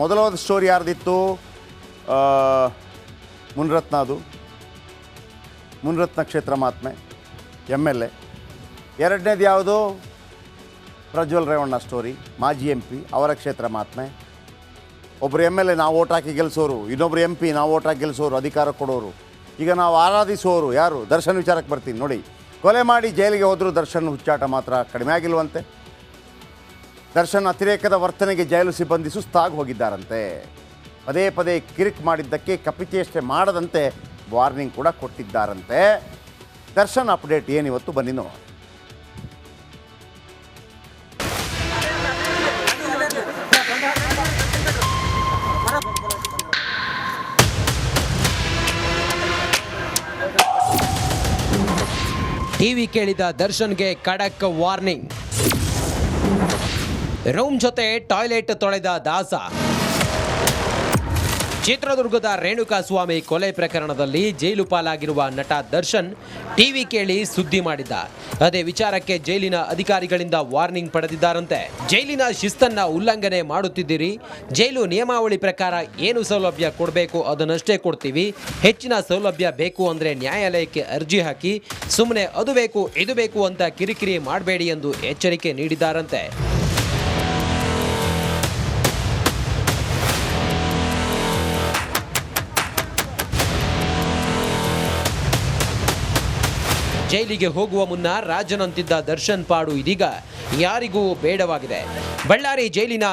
ಮೊದಲವಾದ story ಯಾರ್ದಿತ್ತು? Munirathna. ಅದು ಮುನಿರತ್ನ ಕ್ಷೇತ್ರ ಮಹಾತ್ಮೆ MLA. ಎರಡನೇದು ಯಾವುದು? ಪ್ರಜ್ವಲ್ ರೇವಣ್ಣ ಸ್ಟೋರಿ, ಮಾಜಿ MP, ಅವರ ಕ್ಷೇತ್ರ ಮಹಾತ್ಮೆ. ಒಬ್ಬರು MLA ನಾವು ಓಟ್ ಹಾಕಿ ಗೆಲ್ಲಿಸೋರು, ಇನ್ನೊಬ್ಬರು MP ನಾವು ಓಟ್ ಹಾಕಿ ಗೆಲ್ಲಿಸೋರು, ಅಧಿಕಾರ ಕೊಡೋರು. ಈಗ ನಾವು ಆರಾಧಿಸೋರು ಯಾರು? ದರ್ಶನ್ ವಿಚಾರಕ್ಕೆ ಬರ್ತೀನಿ ನೋಡಿ. ಕೊಲೆ ಮಾಡಿ ಜೈಲಿಗೆ ಹೋದರೂ ದರ್ಶನ್ ಹುಚ್ಚಾಟ ಮಾತ್ರ ಕಡಿಮೆ ಆಗಿಲ್ವಂತೆ. ದರ್ಶನ್ ಅತಿರೇಕದ ವರ್ತನೆಗೆ ಜೈಲು ಸಿಬ್ಬಂದಿ ಸುಸ್ತಾಗಿ ಹೋಗಿದ್ದಾರಂತೆ. ಪದೇ ಪದೇ ಕಿರಿಕ್ ಮಾಡಿದ್ದಕ್ಕೆ ಕಪಿಚೇಷ್ಟೆ ಮಾಡದಂತೆ ವಾರ್ನಿಂಗ್ ಕೂಡ ಕೊಟ್ಟಿದ್ದಾರಂತೆ. ದರ್ಶನ್ ಅಪ್ಡೇಟ್ ಏನಿವತ್ತು ಬನ್ನಿ ನೋಡಿ. ಟಿವಿ ಕೇಳಿದ ದರ್ಶನ್ಗೆ ಖಡಕ್ ವಾರ್ನಿಂಗ್. ರೂಮ್ ಜೊತೆ ಟಾಯ್ಲೆಟ್ ತೊಳೆದ ದಾಸ. ಚಿತ್ರದುರ್ಗದ ರೇಣುಕಾಸ್ವಾಮಿ ಕೊಲೆ ಪ್ರಕರಣದಲ್ಲಿ ಜೈಲು ಪಾಲಾಗಿರುವ ನಟ ದರ್ಶನ್ ಟಿವಿ ಕೇಳಿ ಸುದ್ದಿ ಮಾಡಿದ್ದ. ಅದೇ ವಿಚಾರಕ್ಕೆ ಜೈಲಿನ ಅಧಿಕಾರಿಗಳಿಂದ ವಾರ್ನಿಂಗ್ ಪಡೆದಿದ್ದಾರಂತೆ. ಜೈಲಿನ ಶಿಸ್ತನ್ನ ಉಲ್ಲಂಘನೆ ಮಾಡುತ್ತಿದ್ದೀರಿ. ಜೈಲು ನಿಯಮಾವಳಿ ಪ್ರಕಾರ ಏನು ಸೌಲಭ್ಯ ಕೊಡಬೇಕು ಅದನ್ನಷ್ಟೇ ಕೊಡ್ತೀವಿ. ಹೆಚ್ಚಿನ ಸೌಲಭ್ಯ ಬೇಕು ಅಂದ್ರೆ ನ್ಯಾಯಾಲಯಕ್ಕೆ ಅರ್ಜಿ ಹಾಕಿ. ಸುಮ್ಮನೆ ಅದು ಬೇಕು ಇದು ಬೇಕು ಅಂತ ಕಿರಿಕಿರಿ ಮಾಡಬೇಡಿ ಎಂದು ಎಚ್ಚರಿಕೆ ನೀಡಿದ್ದಾರಂತೆ. ಜೈಲಿಗೆ ಹೋಗುವ ಮುನ್ನ ರಾಜನಂತಿದ್ದ ದರ್ಶನ್ ಪಾಡು ಇದೀಗ ಯಾರಿಗೂ ಬೇಡವಾಗಿದೆ. ಬಳ್ಳಾರಿ ಜೈಲಿನ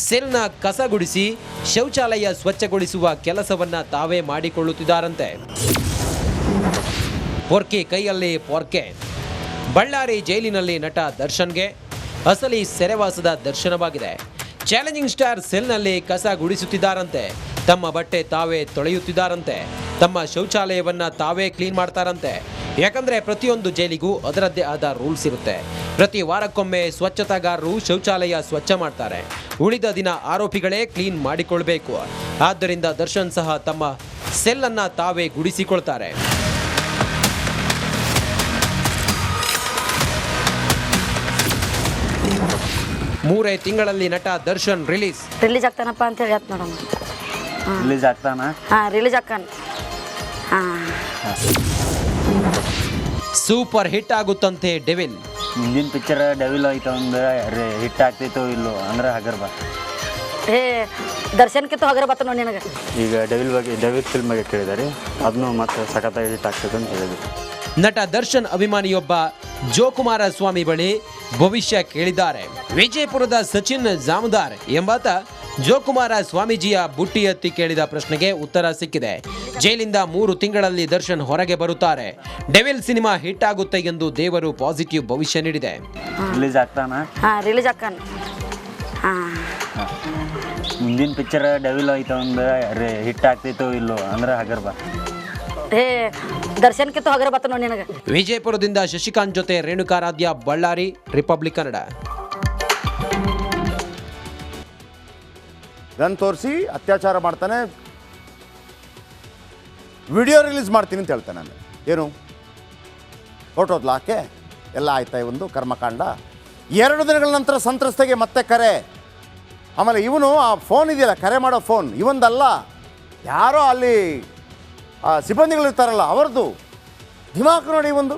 ಸೆಲ್ನ ಕಸಗುಡಿಸಿ ಶೌಚಾಲಯ ಸ್ವಚ್ಛಗೊಳಿಸುವ ಕೆಲಸವನ್ನ ತಾವೇ ಮಾಡಿಕೊಳ್ಳುತ್ತಿದ್ದಾರಂತೆ. ಪೊರ್ಕೆ ಕೈಯಲ್ಲಿ ಪೊರ್ಕೆ. ಬಳ್ಳಾರಿ ಜೈಲಿನಲ್ಲಿ ನಟ ದರ್ಶನ್ಗೆ ಅಸಲಿ ಸೆರೆವಾಸದ ದರ್ಶನವಾಗಿದೆ. ಚಾಲೆಂಜಿಂಗ್ ಸ್ಟಾರ್ ಸೆಲ್ನಲ್ಲಿ ಕಸ ಗುಡಿಸುತ್ತಿದ್ದಾರಂತೆ. ತಮ್ಮ ಬಟ್ಟೆ ತಾವೇ ತೊಳೆಯುತ್ತಿದ್ದಾರಂತೆ. ತಮ್ಮ ಶೌಚಾಲಯವನ್ನ ತಾವೇ ಕ್ಲೀನ್ ಮಾಡ್ತಾರಂತೆ. ಯಾಕಂದ್ರೆ ಪ್ರತಿಯೊಂದು ಜೈಲಿಗೂ ಅದರದ್ದೇ ಆದ ರೂಲ್ಸ್ ಇರುತ್ತೆ. ಪ್ರತಿ ವಾರಕ್ಕೊಮ್ಮೆ ಸ್ವಚ್ಛತಾಗಾರರು ಶೌಚಾಲಯ ಸ್ವಚ್ಛ ಮಾಡ್ತಾರೆ. ಉಳಿದ ದಿನ ಆರೋಪಿಗಳೇ ಕ್ಲೀನ್ ಮಾಡಿಕೊಳ್ಬೇಕು. ಆದ್ದರಿಂದ ದರ್ಶನ್ ಸಹ ತಮ್ಮ ಸೆಲ್ ಅನ್ನ ತಾವೇ ಗುಡಿಸಿಕೊಳ್ತಾರೆ. ಮೂರೇ ತಿಂಗಳಲ್ಲಿ ನಟ ದರ್ಶನ್ ರಿಲೀಸ್ ಆಗ್ತಾನಪ್ಪ ಅಂತ ಹೇಳಿ ನೋಡೋಣ. ರಿಲೀಸ್ ಆಗ್ತಾನ? ರಿಲೀಸ್ ಆಗ್ತಾನ. ಸೂಪರ್ ಹಿಟ್ ಆಗುತ್ತಂತೆ ಡೆವಿಲ್. ಮುಂದಿನ ಪಿಕ್ಚರ್ ಡೆವಿಲ್ ಆಯ್ತು ಅಂದ್ರೆ ಹಿಟ್ ಆಗ್ತೈತೋ ಇಲ್ಲೋ ಅಂದ್ರೆ ಹಗರ್ ಬಾ. ದರ್ಶನ್ಕಿಂತ ಹಗರ ಬತ್ತ ನೋಡಿ ನನಗೆ. ಈಗ ಡೆವಿಲ್ ಫಿಲ್ಮ್ ಬಗ್ಗೆ ಕೇಳಿದಾರೆ, ಅದನ್ನು ಮತ್ತೆ ಸಖತ್ತಾಗಿ ಹಿಟ್ ಆಗ್ತೈತೆ ಅಂತ ಹೇಳಿದ್ರು. ನಟ ದರ್ಶನ್ ಅಭಿಮಾನಿಯೊಬ್ಬ ಜೋಕುಮಾರ ಸ್ವಾಮಿ ಬಳಿ ಭವಿಷ್ಯ ಕೇಳಿದ್ದಾರೆ. ವಿಜಯಪುರದ ಸಚಿನ್ ಜಾಮದಾರ್ ಎಂಬಾತ ಜೋಕುಮಾರ ಸ್ವಾಮೀಜಿಯ ಬುಟ್ಟಿ ಎತ್ತಿ ಕೇಳಿದ ಪ್ರಶ್ನೆಗೆ ಉತ್ತರ ಸಿಕ್ಕಿದೆ. ಜೈಲಿಂದ 3 ತಿಂಗಳಲ್ಲಿ ದರ್ಶನ್ ಹೊರಗೆ ಬರುತ್ತಾರೆ. ಡೆವಿಲ್ ಸಿನಿಮಾ ಹಿಟ್ ಆಗುತ್ತೆ ಎಂದು ದೇವರು ಪಾಸಿಟಿವ್ ಭವಿಷ್ಯ ನೀಡಿದೆ. ರಿಲೀಸ್ ಆಗ್ತಾನ? ರಿಲೀಸ್ ಆಗ್ತಾನ. ಮುಂದಿನ ಪಿಕ್ಚರ್ ಡೆವಿಲ್ ಆಯ್ತು ಅಂದ್ರೆ ಹಿಟ್ ಆಗ್ತೈತೋ ಇಲ್ಲೋ ಅಂದ್ರೆ ಹಗರ್ ಬಾ. ದರ್ಶನ್ಕಿಂತ ಹಗರ ಬತ್ತ ನೋಡಿ ನನಗೆ. ವಿಜಯಪುರದಿಂದ ಶಶಿಕಾಂತ್ ಜೊತೆ ರೇಣುಕಾರಾಧ್ಯ, ಬಳ್ಳಾರಿ, ರಿಪಬ್ಲಿಕ್ ಕನ್ನಡ. ಗನ್ ತೋರಿಸಿ ಅತ್ಯಾಚಾರ ಮಾಡ್ತಾನೆ, ವಿಡಿಯೋ ರಿಲೀಸ್ ಮಾಡ್ತೀನಿ ಅಂತ ಹೇಳ್ತಾನೆ. ನಾನು ಏನು ಫೋಟೋದ್ಲ ಹಾಕೆ ಎಲ್ಲ ಆಯ್ತಾ? ಒಂದು ಕರ್ಮಕಾಂಡ. 2 ದಿನಗಳ ನಂತರ ಸಂತ್ರಸ್ತೆಗೆ ಮತ್ತೆ ಕರೆ. ಆಮೇಲೆ ಇವನು ಆ ಫೋನ್ ಇದೆಯಲ್ಲ, ಕರೆ ಮಾಡೋ ಫೋನ್ ಇವಂದಲ್ಲ, ಯಾರೋ ಅಲ್ಲಿ ಸಿಬ್ಬಂದಿಗಳಿರ್ತಾರಲ್ಲ ಅವ್ರದ್ದು. ದಿಮಾಕ್ ನೋಡಿ ಒಂದು.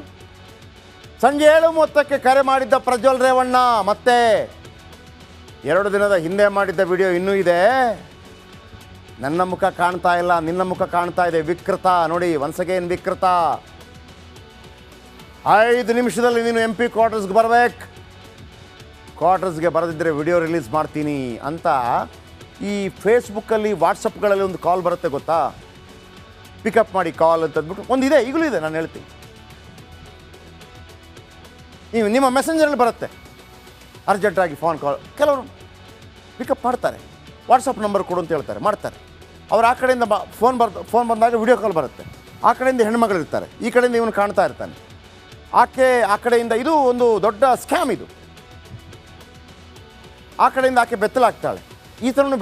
ಸಂಜೆ 7:30ಕ್ಕೆ ಕರೆ ಮಾಡಿದ್ದ ಪ್ರಜ್ವಲ್ ರೇವಣ್ಣ ಮತ್ತೆ 2 ದಿನದ ಹಿಂದೆ ಮಾಡಿದ್ದ ವಿಡಿಯೋ ಇನ್ನೂ ಇದೆ. ನನ್ನ ಮುಖ ಕಾಣ್ತಾ ಇಲ್ಲ, ನಿನ್ನ ಮುಖ ಕಾಣ್ತಾ ಇದೆ. ವಿಕೃತ ನೋಡಿ, ಒನ್ಸ್ ಅಗೇನ್ ವಿಕೃತ. 5 ನಿಮಿಷದಲ್ಲಿ ನೀನು MP ಕ್ವಾರ್ಟರ್ಸ್ಗೆ ಬರಬೇಕು. ಕ್ವಾರ್ಟರ್ಸ್ಗೆ ಬರದಿದ್ದರೆ ವಿಡಿಯೋ ರಿಲೀಸ್ ಮಾಡ್ತೀನಿ ಅಂತ ಈ ಫೇಸ್ಬುಕ್ಕಲ್ಲಿ ವಾಟ್ಸಪ್ಗಳಲ್ಲಿ ಒಂದು ಕಾಲ್ ಬರುತ್ತೆ ಗೊತ್ತಾ? ಪಿಕಪ್ ಮಾಡಿ ಕಾಲ್ ಅಂತ ಅಂದ್ಬಿಟ್ಟು ಒಂದಿದೆ, ಈಗಲೂ ಇದೆ, ನಾನು ಹೇಳ್ತೀನಿ. ನೀವು ನಿಮ್ಮ ಮೆಸೆಂಜರಲ್ಲಿ ಬರುತ್ತೆ ಅರ್ಜೆಂಟಾಗಿ ಫೋನ್ ಕಾಲ್. ಕೆಲವರು ಪಿಕಪ್ ಮಾಡ್ತಾರೆ, ವಾಟ್ಸಪ್ ನಂಬರ್ ಕೊಡು ಅಂತ ಹೇಳ್ತಾರೆ, ಮಾಡ್ತಾರೆ. ಅವ್ರು ಆ ಕಡೆಯಿಂದ ಫೋನ್ ಬಂದಾಗ ವಿಡಿಯೋ ಕಾಲ್ ಬರುತ್ತೆ. ಆ ಕಡೆಯಿಂದ ಹೆಣ್ಮಗಳಿರ್ತಾರೆ, ಈ ಕಡೆಯಿಂದ ಇವನು ಕಾಣ್ತಾ ಇರ್ತಾನೆ. ಆಕೆ ಆ ಕಡೆಯಿಂದ, ಇದು ಒಂದು ದೊಡ್ಡ ಸ್ಕ್ಯಾಮ್ ಇದು. ಆ ಕಡೆಯಿಂದ ಆಕೆ ಬೆತ್ತಲಾಗ್ತಾಳೆ, ಈ ಥರನೂ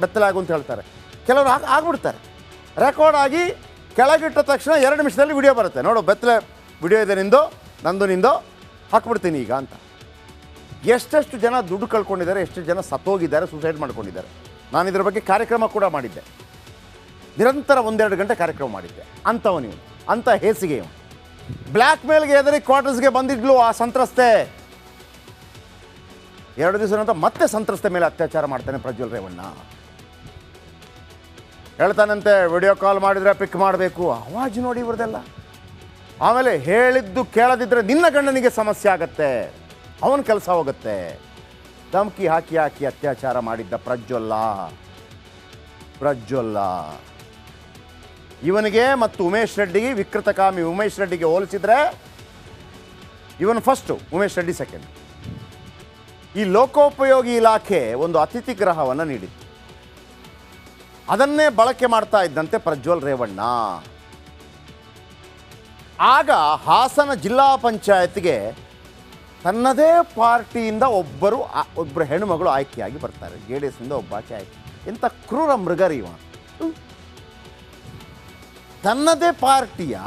ಬೆತ್ತಲಾಗು ಅಂತ ಹೇಳ್ತಾರೆ. ಕೆಲವರು ಆಗ್ಬಿಡ್ತಾರೆ. ರೆಕಾರ್ಡ್ ಆಗಿ ಕೆಳಗಿಟ್ಟ ತಕ್ಷಣ 2 ನಿಮಿಷದಲ್ಲಿ ವಿಡಿಯೋ ಬರುತ್ತೆ. ನೋಡು, ಬೆತ್ತಲೆ ವಿಡಿಯೋ ಇದೆ ನಿಂದು, ನಂದು ನಿಂದು, ಹಾಕ್ಬಿಡ್ತೀನಿ ಈಗ ಅಂತ. ಎಷ್ಟೆಷ್ಟು ಜನ ದುಡ್ಡು ಕಳ್ಕೊಂಡಿದ್ದಾರೆ, ಎಷ್ಟು ಜನ ಸತ್ತೋಗಿದ್ದಾರೆ, ಸೂಸೈಡ್ ಮಾಡ್ಕೊಂಡಿದ್ದಾರೆ. ನಾನು ಇದರ ಬಗ್ಗೆ ಕಾರ್ಯಕ್ರಮ ಕೂಡ ಮಾಡಿದ್ದೆ, ನಿರಂತರ 1-2 ಗಂಟೆ ಕಾರ್ಯಕ್ರಮ ಮಾಡಿದ್ದೆ. ಅಂಥವ ನೀವು, ಅಂಥ ಹೇಸಿಗೆ ಇವು. ಬ್ಲ್ಯಾಕ್ ಮೇಲ್ಗೆ ಎದರಿ ಕ್ವಾರ್ಟರ್ಸ್ಗೆ ಬಂದಿದ್ಲು ಆ ಸಂತ್ರಸ್ತೆ. 2 ದಿವಸ ನಂತರ ಮತ್ತೆ ಸಂತ್ರಸ್ತೆ ಮೇಲೆ ಅತ್ಯಾಚಾರ ಮಾಡ್ತಾನೆ ಪ್ರಜ್ವಲ್ ರೇವಣ್ಣ. ಹೇಳ್ತಾನಂತೆ ವಿಡಿಯೋ ಕಾಲ್ ಮಾಡಿದರೆ ಪಿಕ್ ಮಾಡಬೇಕು. ಆವಾಜ್ ನೋಡಿ ಇವ್ರದೆಲ್ಲ. ಆಮೇಲೆ ಹೇಳಿದ್ದು ಕೇಳದಿದ್ದರೆ ನಿನ್ನ ಗಂಡನಿಗೆ ಸಮಸ್ಯೆ ಆಗತ್ತೆ, ಅವನ ಕೆಲಸ ಹೋಗುತ್ತೆ. ಧಮಕಿ ಹಾಕಿ ಹಾಕಿ ಅತ್ಯಾಚಾರ ಮಾಡಿದ್ದ ಪ್ರಜ್ವಲ್ಲ ಇವನಿಗೆ ಮತ್ತು ಉಮೇಶ್ ರೆಡ್ಡಿಗೆ, ವಿಕೃತಕಾಮಿ ಉಮೇಶ್ ರೆಡ್ಡಿಗೆ ಹೋಲಿಸಿದ್ರೆ ಇವನು ಫಸ್ಟು, ಉಮೇಶ್ ರೆಡ್ಡಿ ಸೆಕೆಂಡ್. ಈ ಲೋಕೋಪಯೋಗಿ ಇಲಾಖೆ ಒಂದು ಅತಿಥಿ ಗೃಹವನ್ನು ನೀಡಿತ್ತು. ಅದನ್ನೇ ಬಳಕೆ ಮಾಡ್ತಾ ಇದ್ದಂತೆ ಪ್ರಜ್ವಲ್ ರೇವಣ್ಣ. ಆಗ ಹಾಸನ ಜಿಲ್ಲಾ ಪಂಚಾಯತ್ಗೆ ತನ್ನದೇ ಪಾರ್ಟಿಯಿಂದ ಒಬ್ಬರು ಹೆಣ್ಣುಮಗಳು ಆಯ್ಕೆಯಾಗಿ ಬರ್ತಾರೆ. JDSನಿಂದ ಒಬ್ಬ ಆಯ್ಕೆ. ಎಂಥ ಕ್ರೂರ ಮೃಗರಿ ಇವ. ತನ್ನದೇ ಪಾರ್ಟಿಯ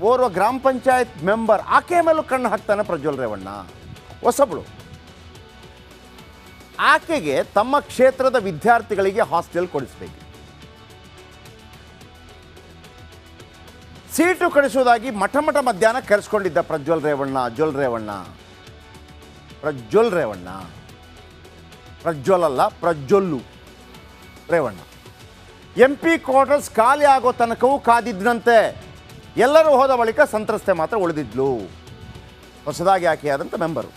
ಓರ್ವ ಗ್ರಾಮ ಪಂಚಾಯತ್ ಮೆಂಬರ್ ಆಕೆ ಮೇಲೂ ಕಣ್ಣು ಹಾಕ್ತಾನೆ ಪ್ರಜ್ವಲ್ ರೇವಣ್ಣ. ಹೊಸಬಳು. ಆಕೆಗೆ ತಮ್ಮ ಕ್ಷೇತ್ರದ ವಿದ್ಯಾರ್ಥಿಗಳಿಗೆ ಹಾಸ್ಟೆಲ್ ಕೊಡಿಸಬೇಕು, ಸೀಟು ಕಳಿಸುವುದಾಗಿ ಮಠ ಮಧ್ಯಾಹ್ನ ಕರೆಸ್ಕೊಂಡಿದ್ದ ಪ್ರಜ್ವಲ್ ರೇವಣ್ಣ. ಪ್ರಜ್ವಲ್ ಅಲ್ಲ, ಪ್ರಜ್ವಲ್ಲು ರೇವಣ್ಣ. MP ಕ್ವಾರ್ಟರ್ಸ್ ಖಾಲಿ ಆಗೋ ತನಕವೂ ಕಾದಿದ್ದಂತೆ. ಎಲ್ಲರೂ ಹೋದ ಬಳಿಕ ಸಂತ್ರಸ್ತೆ ಮಾತ್ರ ಉಳಿದಿದ್ಲು. ಹೊಸದಾಗಿ ಆಕೆಯಾದಂಥ ಮೆಂಬರು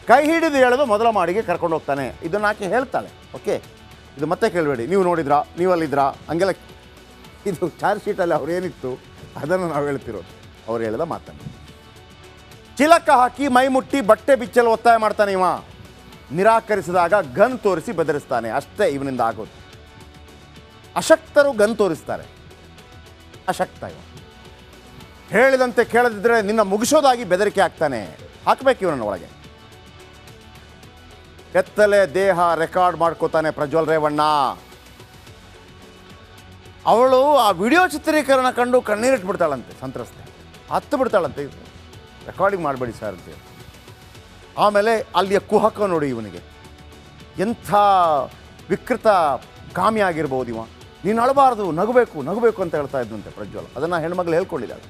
ಕೈ ಹಿಡಿದು ಹೇಳೋದು ಮೊದಲ ಮಾಡಿಗೆ ಕರ್ಕೊಂಡು ಹೋಗ್ತಾನೆ. ಇದನ್ನು ಆಕೆ ಹೇಳ್ತಾಳೆ. ಓಕೆ, ಇದು ಮತ್ತೆ ಕೇಳಬೇಡಿ, ನೀವು ನೋಡಿದ್ರಾ, ನೀವಲ್ಲಿದ್ರಾ, ಹಂಗೆಲ್ಲ. ಇದು ಚಾರ್ಜ್ ಶೀಟಲ್ಲಿ ಅವ್ರು ಏನಿತ್ತು ಅದನ್ನು ನಾವು ಹೇಳ್ತಿರೋದು. ಅವ್ರು ಹೇಳಿದ ಮಾತನ್ನು ಚಿಲಕ ಹಾಕಿ ಮೈ ಮುಟ್ಟಿ ಬಟ್ಟೆ ಬಿಚ್ಚಲು ಒತ್ತಾಯ ಮಾಡ್ತಾನೆ ಇವ. ನಿರಾಕರಿಸಿದಾಗ ಗನ್ ತೋರಿಸಿ ಬೆದರಿಸ್ತಾನೆ. ಅಷ್ಟೇ ಇವನಿಂದ ಆಗೋದು. ಅಶಕ್ತರು ಗನ್ ತೋರಿಸ್ತಾರೆ. ಅಶಕ್ತ ಇವ. ಹೇಳಿದಂತೆ ಕೇಳದಿದ್ದರೆ ನಿನ್ನ ಮುಗಿಸೋದಾಗಿ ಬೆದರಿಕೆ ಹಾಕ್ತಾನೆ. ಹಾಕಬೇಕು ಇವನನ್ನು ಒಳಗೆ. ಕೆತ್ತಲೆ ದೇಹ ರೆಕಾರ್ಡ್ ಮಾಡ್ಕೋತಾನೆ ಪ್ರಜ್ವಲ್ ರೇವಣ್ಣ. ಅವಳು ಆ ವಿಡಿಯೋ ಚಿತ್ರೀಕರಣ ಕಂಡು ಕಣ್ಣೀರಿಟ್ಬಿಡ್ತಾಳಂತೆ. ಸಂತ್ರಸ್ತೆ ಹತ್ತು ಬಿಡ್ತಾಳಂತೆ. ರೆಕಾರ್ಡಿಂಗ್ ಮಾಡಬೇಡಿ ಸರ್ ಅಂತೇಳಿ. ಆಮೇಲೆ ಅಲ್ಲಿಯ ಕುಹಕ ನೋಡಿ ಇವನಿಗೆ. ಎಂಥ ವಿಕೃತ ಕಾಮಿ ಆಗಿರ್ಬೋದು ಇವ. ನೀನು ಅಳಬಾರ್ದು, ನಗಬೇಕು ಅಂತ ಹೇಳ್ತಾ ಇದ್ದಂತೆ ಪ್ರಜ್ವಲ್. ಅದನ್ನು ಹೆಣ್ಮಗಳು ಹೇಳ್ಕೊಂಡಿದ್ದಾಳೆ.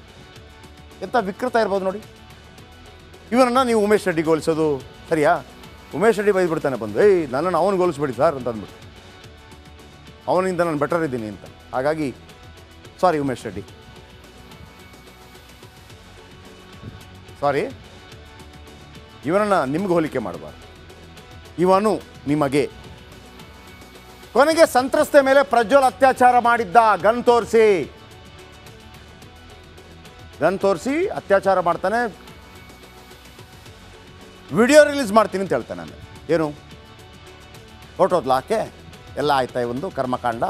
ಎಂಥ ವಿಕೃತ ಇರ್ಬೋದು ನೋಡಿ. ಇವನನ್ನು ನೀವು ಉಮೇಶ್ ರೆಡ್ಡಿಗೆ ಹೋಲಿಸೋದು ಸರಿಯಾ? ಉಮೇಶ್ ರೆಡ್ಡಿ ಬೈದ್ಬಿಡ್ತಾನೆ ಬಂದು, ನನ್ನನ್ನು ಅವನಿಗೆ ಹೋಲಿಸ್ಬೇಡಿ ಸರ್ ಅಂತ ಅಂದ್ಬಿಟ್ಟು. ಅವನಿಂದ ನಾನು ಬೆಟರ್ ಇದ್ದೀನಿ ಅಂತ. ಹಾಗಾಗಿ ಸಾರಿ ಉಮೇಶ್ ರೆಡ್ಡಿ, ಸಾರಿ. ಇವನನ್ನು ನಿಮ್ಗೆ ಹೋಲಿಕೆ ಮಾಡಬಾರ್ದು. ಇವನು ನಿಮಗೆ. ಕೊನೆಗೆ ಸಂತ್ರಸ್ತೆ ಮೇಲೆ ಪ್ರಜ್ವಲ್ ಅತ್ಯಾಚಾರ ಮಾಡಿದ್ದ. ಗನ್ ತೋರಿಸಿ ಅತ್ಯಾಚಾರ ಮಾಡ್ತಾನೆ. ವಿಡಿಯೋ ರಿಲೀಸ್ ಮಾಡ್ತೀನಿ ಅಂತ ಹೇಳ್ತಾನೆ. ನಾನು ಏನು ಹೊರಟೋದ್ಲ ಆಕೆ. ಎಲ್ಲ ಆಯ್ತಾ ಒಂದು ಕರ್ಮಕಾಂಡ.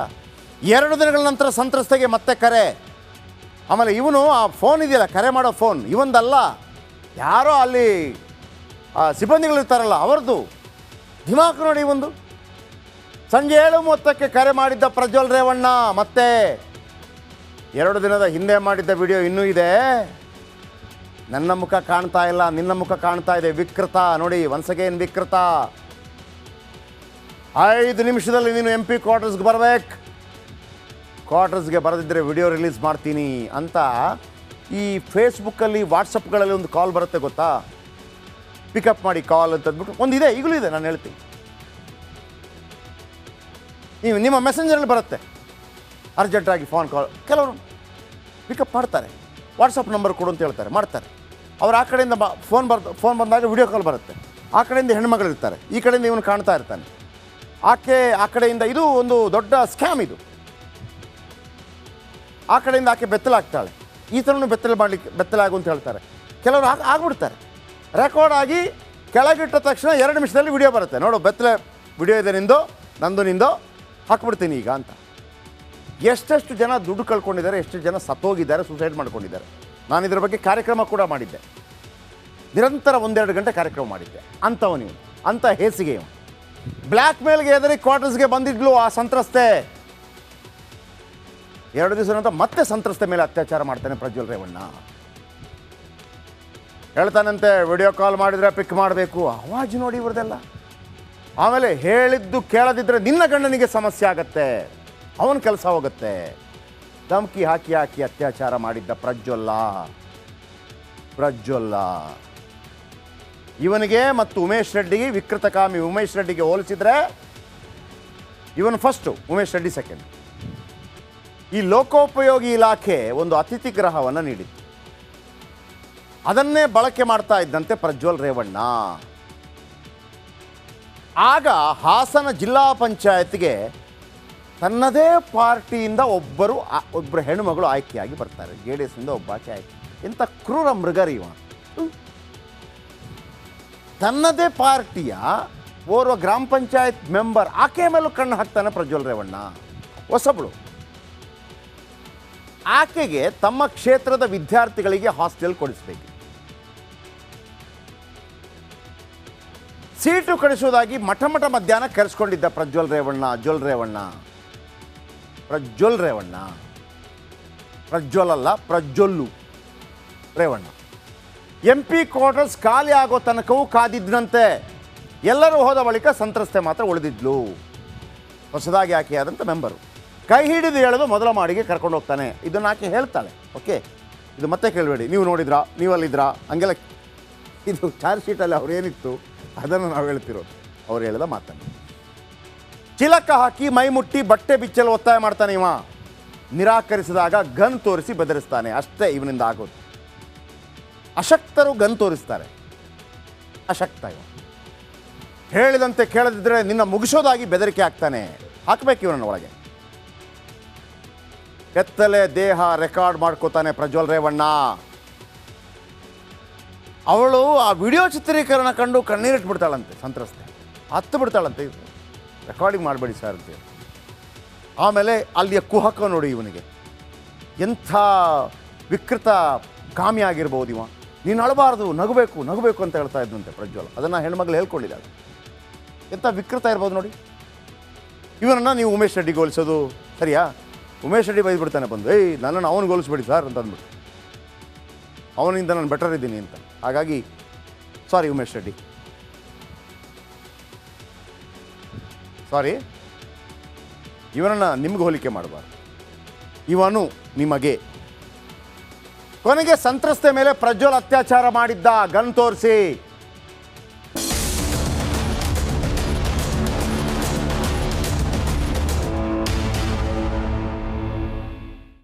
2 ದಿನಗಳ ನಂತರ ಸಂತ್ರಸ್ತೆಗೆ ಮತ್ತೆ ಕರೆ. ಆಮೇಲೆ ಇವನು ಆ ಫೋನ್ ಇದೆಯಲ್ಲ, ಕರೆ ಮಾಡೋ ಫೋನ್ ಇವಂದಲ್ಲ, ಯಾರೋ ಅಲ್ಲಿ ಸಿಬ್ಬಂದಿಗಳಿರ್ತಾರಲ್ಲ ಅವ್ರದ್ದು. ದಿಮಾಕ್ ನೋಡಿ ಒಂದು. ಸಂಜೆ 7:30ಕ್ಕೆ ಕರೆ ಮಾಡಿದ್ದ ಪ್ರಜ್ವಲ್ ರೇವಣ್ಣ. ಮತ್ತೆ 2 ದಿನದ ಹಿಂದೆ ಮಾಡಿದ್ದ ವಿಡಿಯೋ ಇನ್ನೂ ಇದೆ. ನನ್ನ ಮುಖ ಕಾಣ್ತಾ ಇಲ್ಲ, ನಿನ್ನ ಮುಖ ಕಾಣ್ತಾ ಇದೆ. ವಿಕೃತ ನೋಡಿ, ಒನ್ಸ್ ಅಗೇನ್ ವಿಕೃತ. 5 ನಿಮಿಷದಲ್ಲಿ ನೀನು MP ಕ್ವಾರ್ಟರ್ಸ್ಗೆ ಬರಬೇಕು. ಕ್ವಾರ್ಟರ್ಸ್ಗೆ ಬರದಿದ್ದರೆ ವಿಡಿಯೋ ರಿಲೀಸ್ ಮಾಡ್ತೀನಿ ಅಂತ ಈ ಫೇಸ್ಬುಕ್ಕಲ್ಲಿ ವಾಟ್ಸಪ್ಗಳಲ್ಲಿ ಒಂದು ಕಾಲ್ ಬರುತ್ತೆ ಗೊತ್ತಾ? ಪಿಕಪ್ ಮಾಡಿ ಕಾಲ್ ಅಂತ ಅಂದ್ಬಿಟ್ಟು ಒಂದಿದೆ, ಈಗಲೂ ಇದೆ, ನಾನು ಹೇಳ್ತೀನಿ. ನೀವು ನಿಮ್ಮ ಮೆಸೆಂಜರಲ್ಲಿ ಬರುತ್ತೆ ಅರ್ಜೆಂಟಾಗಿ ಫೋನ್ ಕಾಲ್. ಕೆಲವರು ಪಿಕಪ್ ಮಾಡ್ತಾರೆ, ವಾಟ್ಸಪ್ ನಂಬರ್ ಕೊಡು ಅಂತ ಹೇಳ್ತಾರೆ, ಮಾಡ್ತಾರೆ. ಅವ್ರು ಆ ಕಡೆಯಿಂದ ಫೋನ್ ಬಂದಾಗ ವಿಡಿಯೋ ಕಾಲ್ ಬರುತ್ತೆ. ಆ ಕಡೆಯಿಂದ ಹೆಣ್ಮಗಳಿರ್ತಾರೆ, ಈ ಕಡೆಯಿಂದ ಇವನು ಕಾಣ್ತಾ ಇರ್ತಾನೆ. ಆಕೆ ಆ ಕಡೆಯಿಂದ, ಇದು ಒಂದು ದೊಡ್ಡ ಸ್ಕ್ಯಾಮ್ ಇದು. ಆ ಕಡೆಯಿಂದ ಆಕೆ ಬೆತ್ತಲಾಗ್ತಾಳೆ, ಈ ಥರನೂ ಬೆತ್ತಲಾಗು ಅಂತ ಹೇಳ್ತಾರೆ. ಕೆಲವರು ಆಗ್ಬಿಡ್ತಾರೆ. ರೆಕಾರ್ಡ್ ಆಗಿ ಕೆಳಗಿಟ್ಟ ತಕ್ಷಣ 2 ನಿಮಿಷದಲ್ಲಿ ವಿಡಿಯೋ ಬರುತ್ತೆ. ನೋಡು ಬೆತ್ತಲೆ ವಿಡಿಯೋ ಇದೆ ನಿಂದು, ನಿಂದು ಹಾಕ್ಬಿಡ್ತೀನಿ ಈಗ ಅಂತ. ಎಷ್ಟೆಷ್ಟು ಜನ ದುಡ್ಡು ಕಳ್ಕೊಂಡಿದ್ದಾರೆ, ಎಷ್ಟು ಜನ ಸತ್ತೋಗಿದ್ದಾರೆ, ಸೂಸೈಡ್ ಮಾಡ್ಕೊಂಡಿದ್ದಾರೆ. ನಾನು ಇದರ ಬಗ್ಗೆ ಕಾರ್ಯಕ್ರಮ ಕೂಡ ಮಾಡಿದ್ದೆ. ನಿರಂತರ 1-2 ಗಂಟೆ ಕಾರ್ಯಕ್ರಮ ಮಾಡಿದ್ದೆ. ಅಂಥವ ನೀವು, ಅಂಥ ಹೇಸಿಗೆ ಇವು. ಬ್ಲ್ಯಾಕ್ ಮೇಲ್ಗೆ ಎದರಿ ಕ್ವಾರ್ಟರ್ಸ್ಗೆ ಬಂದಿದ್ಲು ಆ ಸಂತ್ರಸ್ತೆ. 2 ದಿವಸ ನಂತರ ಮತ್ತೆ ಸಂತ್ರಸ್ತೆ ಮೇಲೆ ಅತ್ಯಾಚಾರ ಮಾಡ್ತಾನೆ ಪ್ರಜ್ವಲ್ ರೇವಣ್ಣ. ಹೇಳ್ತಾನಂತೆ ವಿಡಿಯೋ ಕಾಲ್ ಮಾಡಿದರೆ ಪಿಕ್ ಮಾಡಬೇಕು. ಆವಾಜ್ ನೋಡಿ ಇವ್ರದೆಲ್ಲ. ಆಮೇಲೆ ಹೇಳಿದ್ದು ಕೇಳದಿದ್ದರೆ ನಿನ್ನ ಗಂಡನಿಗೆ ಸಮಸ್ಯೆ ಆಗತ್ತೆ, ಅವನ ಕೆಲಸ ಹೋಗುತ್ತೆ. ಧಮಕಿ ಹಾಕಿ ಹಾಕಿ ಅತ್ಯಾಚಾರ ಮಾಡಿದ್ದ ಪ್ರಜ್ವಲ್ಲ ಇವನಿಗೆ ಮತ್ತು ಉಮೇಶ್ ರೆಡ್ಡಿಗೆ, ವಿಕೃತಕಾಮಿ ಉಮೇಶ್ ರೆಡ್ಡಿಗೆ ಹೋಲಿಸಿದ್ರೆ ಇವನು ಫಸ್ಟು, ಉಮೇಶ್ ರೆಡ್ಡಿ ಸೆಕೆಂಡ್. ಈ ಲೋಕೋಪಯೋಗಿ ಇಲಾಖೆ ಒಂದು ಅತಿಥಿ ಗೃಹವನ್ನು ನೀಡಿತ್ತು. ಅದನ್ನೇ ಬಳಕೆ ಮಾಡ್ತಾ ಇದ್ದಂತೆ ಪ್ರಜ್ವಲ್ ರೇವಣ್ಣ. ಆಗ ಹಾಸನ ಜಿಲ್ಲಾ ಪಂಚಾಯತ್ಗೆ ತನ್ನದೇ ಪಾರ್ಟಿಯಿಂದ ಒಬ್ಬರು ಹೆಣ್ಣುಮಗಳು ಆಯ್ಕೆಯಾಗಿ ಬರ್ತಾರೆ. ಜೆ ಡಿ ಎಸ್ನಿಂದ ಒಬ್ಬ ಆಯ್ಕೆ. ಇಂಥ ಕ್ರೂರ ಮೃಗರಿ ಇವ. ತನ್ನದೇ ಪಾರ್ಟಿಯ ಓರ್ವ ಗ್ರಾಮ ಪಂಚಾಯತ್ ಮೆಂಬರ್ ಆಕೆ ಮೇಲೂ ಕಣ್ಣು ಹಾಕ್ತಾನೆ ಪ್ರಜ್ವಲ್ ರೇವಣ್ಣ. ಹೊಸಬಳು. ಆಕೆಗೆ ತಮ್ಮ ಕ್ಷೇತ್ರದ ವಿದ್ಯಾರ್ಥಿಗಳಿಗೆ ಹಾಸ್ಟೆಲ್ ಕೊಡಿಸಬೇಕು, ಸೀಟು ಕಳಿಸುವುದಾಗಿ ಮಠ ಮಧ್ಯಾಹ್ನ ಕರೆಸ್ಕೊಂಡಿದ್ದ ಪ್ರಜ್ವಲ್ ರೇವಣ್ಣ. ಪ್ರಜ್ವಲ್ ಅಲ್ಲ, ಪ್ರಜ್ವಲ್ಲು ರೇವಣ್ಣ. MP ಕ್ವಾರ್ಟರ್ಸ್ ಖಾಲಿ ಆಗೋ ತನಕವೂ ಕಾದಿದ್ದಂತೆ. ಎಲ್ಲರೂ ಹೋದ ಬಳಿಕ ಸಂತ್ರಸ್ತೆ ಮಾತ್ರ ಉಳಿದಿದ್ಲು. ಹೊಸದಾಗಿ ಆಕೆಯಾದಂಥ ಮೆಂಬರು ಕೈ ಹಿಡಿದು ಹೇಳೋದು ಮೊದಲ ಮಾಡಿಗೆ ಕರ್ಕೊಂಡು ಹೋಗ್ತಾನೆ. ಇದನ್ನು ಆಕೆ ಹೇಳ್ತಾಳೆ. ಓಕೆ, ಇದು ಮತ್ತೆ ಕೇಳಬೇಡಿ, ನೀವು ನೋಡಿದ್ರಾ, ನೀವಲ್ಲಿದ್ರಾ, ಹಂಗೆಲ್ಲ. ಇದು ಚಾರ್ಜ್ ಶೀಟಲ್ಲಿ ಅವ್ರು ಏನಿತ್ತು ಅದನ್ನು ನಾವು ಹೇಳ್ತಿರೋದು. ಅವ್ರು ಹೇಳಿದ ಮಾತನ್ನು ಚಿಲಕ ಹಾಕಿ ಮೈ ಮುಟ್ಟಿ ಬಟ್ಟೆ ಬಿಚ್ಚಲು ಒತ್ತಾಯ ಮಾಡ್ತಾನೆ ಇವ. ನಿರಾಕರಿಸಿದಾಗ ಗನ್ ತೋರಿಸಿ ಬೆದರಿಸ್ತಾನೆ. ಅಷ್ಟೇ ಇವನಿಂದ ಆಗೋದು. ಅಶಕ್ತರು ಗನ್ ತೋರಿಸ್ತಾರೆ. ಅಶಕ್ತ ಇವ. ಹೇಳಿದಂತೆ ಕೇಳದಿದ್ದರೆ ನಿನ್ನ ಮುಗಿಸೋದಾಗಿ ಬೆದರಿಕೆ ಹಾಕ್ತಾನೆ. ಹಾಕಬೇಕು ಇವನನ್ನು ಒಳಗೆ. ಕೆತ್ತಲೆ ದೇಹ ರೆಕಾರ್ಡ್ ಮಾಡ್ಕೋತಾನೆ ಪ್ರಜ್ವಲ್ ರೇವಣ್ಣ. ಅವಳು ಆ ವಿಡಿಯೋ ಚಿತ್ರೀಕರಣ ಕಂಡು ಕಣ್ಣೀರಿಟ್ಬಿಡ್ತಾಳಂತೆ. ಸಂತ್ರಸ್ತೆ ಹತ್ತು ಬಿಡ್ತಾಳಂತೆ. ರೆಕಾರ್ಡಿಂಗ್ ಮಾಡಬೇಡಿ ಸರ್ ಅಂತ. ಆಮೇಲೆ ಅಲ್ಲಿಯ ಕುಹಕ ನೋಡಿ ಇವನಿಗೆ. ಎಂಥ ವಿಕೃತ ಕಾಮಿ ಆಗಿರ್ಬೋದು ಇವ. ನೀನು ಅಳಬಾರ್ದು, ನಗಬೇಕು ಅಂತ ಹೇಳ್ತಾ ಇದ್ದಂತೆ ಪ್ರಜ್ವಲ್. ಅದನ್ನು ಹೆಣ್ಮಗಳು ಹೇಳ್ಕೊಂಡಿದ್ದಾಳೆ. ಎಂಥ ವಿಕೃತ ಇರ್ಬೋದು ನೋಡಿ. ಇವನನ್ನು ನೀವು ಉಮೇಶ್ ರೆಡ್ಡಿಗೆ ಹೋಲಿಸೋದು ಸರಿಯಾ? ಉಮೇಶ್ ರೆಡ್ಡಿ ಬೈದ್ಬಿಡ್ತಾನೆ ಬಂದು, ನನ್ನನ್ನು ಅವನಿಗೆ ಹೋಲಿಸ್ಬೇಡಿ ಸರ್ ಅಂತ ಅಂದ್ಬಿಟ್ಟು. ಅವನಿಂದ ನಾನು ಬೆಟರ್ ಇದ್ದೀನಿ ಅಂತ. ಹಾಗಾಗಿ ಸಾರಿ ಉಮೇಶ್ ರೆಡ್ಡಿ, ಸಾರಿ. ಇವನನ್ನು ನಿಮ್ಗೆ ಹೋಲಿಕೆ ಮಾಡಬಾರ್ದು. ಇವನು ನಿಮಗೆ. ಕೊನೆಗೆ ಸಂತ್ರಸ್ತೆ ಮೇಲೆ ಪ್ರಜ್ವಲ್ ಅತ್ಯಾಚಾರ ಮಾಡಿದ್ದ ಗನ್ ತೋರಿಸಿ.